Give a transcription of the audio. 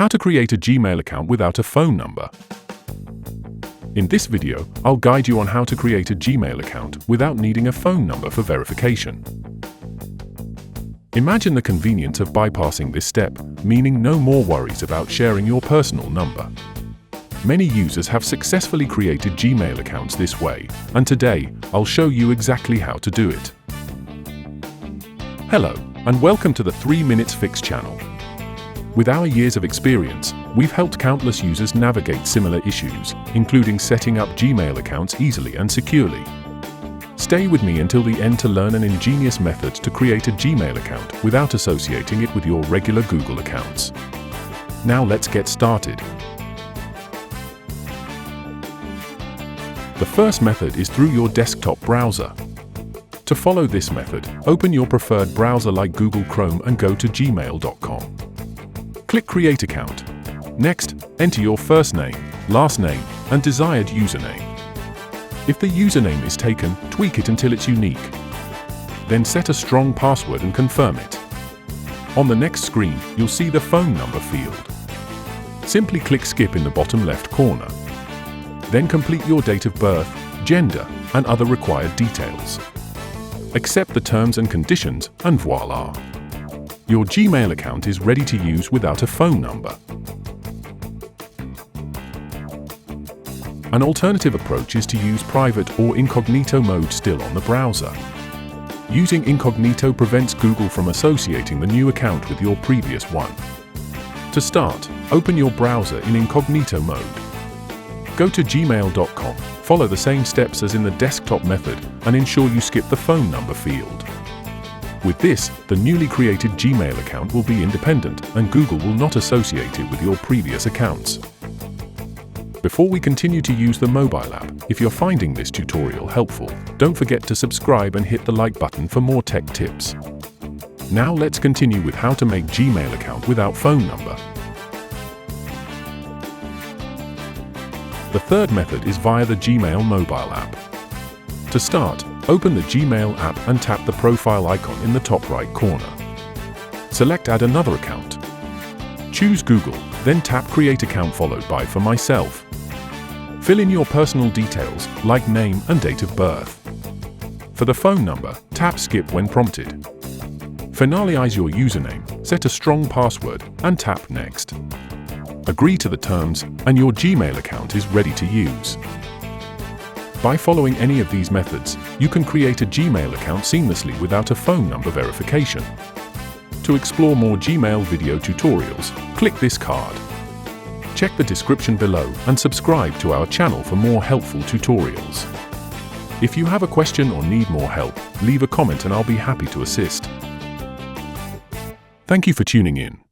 How to create a Gmail account without a phone number. In this video, I'll guide you on how to create a Gmail account without needing a phone number for verification. Imagine the convenience of bypassing this step, meaning no more worries about sharing your personal number. Many users have successfully created Gmail accounts this way, and today, I'll show you exactly how to do it. Hello, and welcome to the 3 Minutes Fix channel. With our years of experience, we've helped countless users navigate similar issues, including setting up Gmail accounts easily and securely. Stay with me until the end to learn an ingenious method to create a Gmail account without associating it with your regular Google accounts. Now let's get started. The first method is through your desktop browser. To follow this method, open your preferred browser like Google Chrome and go to gmail.com. Click Create Account. Next, enter your first name, last name, and desired username. If the username is taken, tweak it until it's unique. Then set a strong password and confirm it. On the next screen, you'll see the phone number field. Simply click Skip in the bottom left corner. Then complete your date of birth, gender, and other required details. Accept the terms and conditions, and voila! Your Gmail account is ready to use without a phone number. An alternative approach is to use private or incognito mode still on the browser. Using incognito prevents Google from associating the new account with your previous one. To start, open your browser in incognito mode. Go to gmail.com, follow the same steps as in the desktop method, and ensure you skip the phone number field. With this, the newly created Gmail account will be independent, and Google will not associate it with your previous accounts. Before we continue to use the mobile app, if you're finding this tutorial helpful, don't forget to subscribe and hit the like button for more tech tips. Now let's continue with how to make Gmail account without phone number. The third method is via the Gmail mobile app. To start, open the Gmail app and tap the profile icon in the top right corner. Select Add another account. Choose Google, then tap Create Account followed by For Myself. Fill in your personal details, like name and date of birth. For the phone number, tap Skip when prompted. Finalize your username, set a strong password, and tap Next. Agree to the terms, and your Gmail account is ready to use. By following any of these methods, you can create a Gmail account seamlessly without a phone number verification. To explore more Gmail video tutorials, click this card. Check the description below and subscribe to our channel for more helpful tutorials. If you have a question or need more help, leave a comment and I'll be happy to assist. Thank you for tuning in.